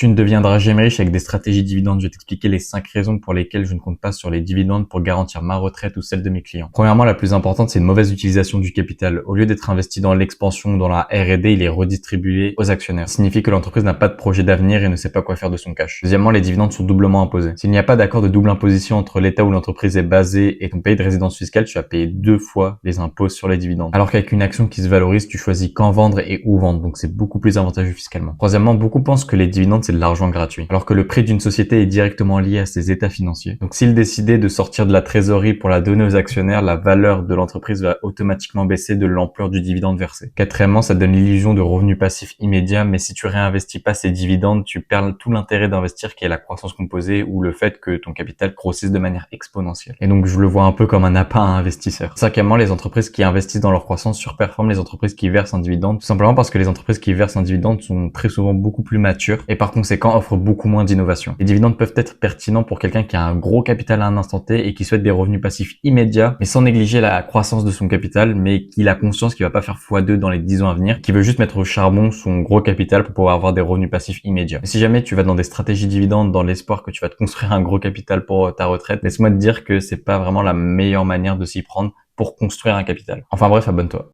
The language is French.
Tu ne deviendras jamais riche avec des stratégies dividendes. Je vais t'expliquer les 5 raisons pour lesquelles je ne compte pas sur les dividendes pour garantir ma retraite ou celle de mes clients. Premièrement, la plus importante, c'est une mauvaise utilisation du capital. Au lieu d'être investi dans l'expansion ou dans la R&D, il est redistribué aux actionnaires. Ça signifie que l'entreprise n'a pas de projet d'avenir et ne sait pas quoi faire de son cash. Deuxièmement, les dividendes sont doublement imposés. S'il n'y a pas d'accord de double imposition entre l'État où l'entreprise est basée et ton pays de résidence fiscale, tu vas payer 2 fois les impôts sur les dividendes. Alors qu'avec une action qui se valorise, tu choisis quand vendre et où vendre. Donc c'est beaucoup plus avantageux fiscalement. Troisièmement, beaucoup pensent que les dividendes, c'est de l'argent gratuit, alors que le prix d'une société est directement lié à ses états financiers. Donc s'il décidait de sortir de la trésorerie pour la donner aux actionnaires, la valeur de l'entreprise va automatiquement baisser de l'ampleur du dividende versé. Quatrièmement, ça donne l'illusion de revenus passifs immédiats, mais si tu réinvestis pas ces dividendes, tu perds tout l'intérêt d'investir qui est la croissance composée ou le fait que ton capital grossisse de manière exponentielle. Et donc je le vois un peu comme un appât à investisseur. Cinquièmement, les entreprises qui investissent dans leur croissance surperforment les entreprises qui versent un dividende, tout simplement parce que les entreprises qui versent un dividende sont très souvent beaucoup plus matures et par conséquent offrent beaucoup moins d'innovation. Les dividendes peuvent être pertinents pour quelqu'un qui a un gros capital à un instant T et qui souhaite des revenus passifs immédiats, mais sans négliger la croissance de son capital, mais qu'il a conscience qu'il va pas faire x2 dans les 10 ans à venir, qui veut juste mettre au charbon son gros capital pour pouvoir avoir des revenus passifs immédiats. Et si jamais tu vas dans des stratégies dividendes dans l'espoir que tu vas te construire un gros capital pour ta retraite, laisse-moi te dire que c'est pas vraiment la meilleure manière de s'y prendre pour construire un capital. Enfin bref, abonne-toi.